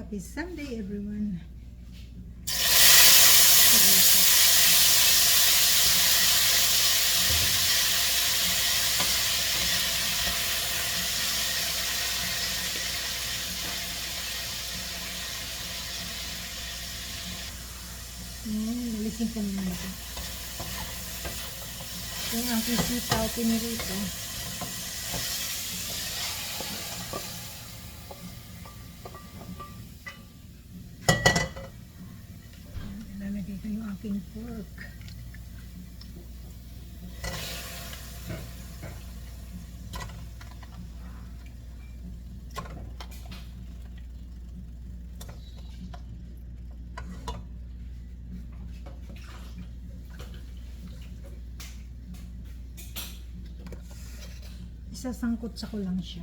Happy Sunday, everyone. Nalisin ko naman ito. Yung aking sitaw, pinirito. Ilalagay ko yung aking pork. Isasangkot sa ko lang siya.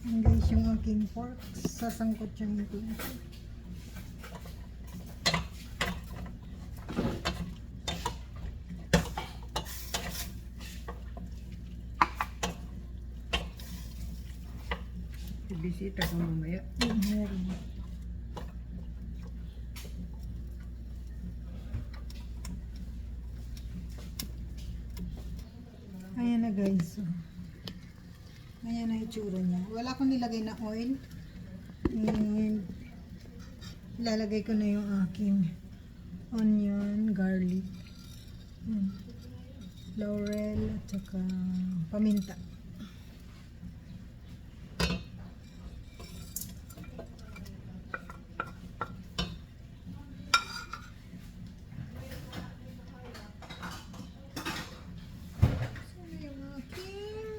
Ang guys, yung aking pork, sasangkot siya nito. Bisita ka mamaya. Meron. Ayan na guys. Ayan na itsura niya. Wala akong nilagay na oil. And ilalagay ko na yung aking onion, garlic, laurel, at saka paminta.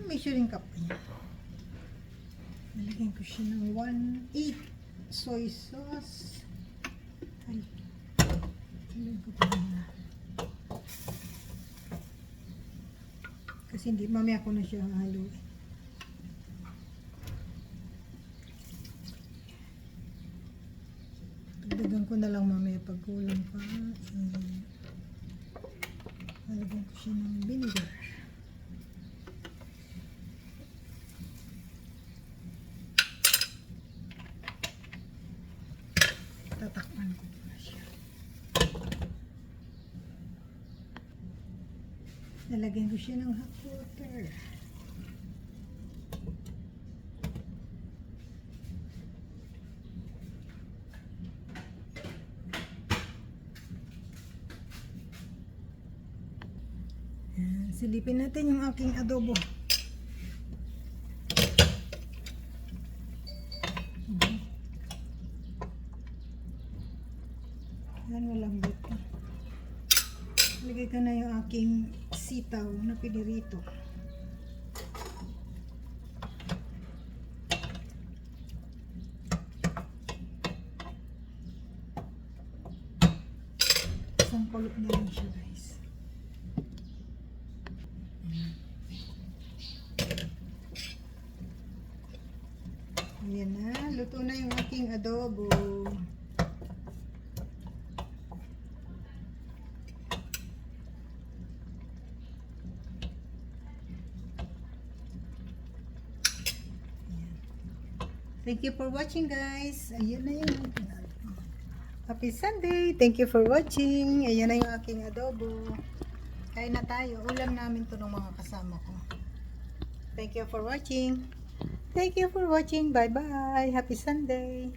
Measuring cup niya. Nalagyan ko siya ng 1/8 soy sauce. Ay. Nalagyan ko pa na. Kasi hindi, mamaya ko na siya haluin. Dagdagan ko na lang mamaya pag kulang pa. Nalagyan ko siya ng vinegar. Tatakpan ko na siya. Nalagyan ko siya ng hot water. Yan, silipin natin yung aking adobo. Yan, malambot na. Lagay ko na yung aking sitaw na pinirito. Isang kulot na lang siya guys. Ayan na, luto na yung aking adobo. Thank you for watching guys. Ayan na yung aking adobo. Happy Sunday. Thank you for watching. Ayan na yung aking adobo. Kain na tayo. Ulam namin to ng mga kasama ko. Thank you for watching. Thank you for watching. Bye bye. Happy Sunday.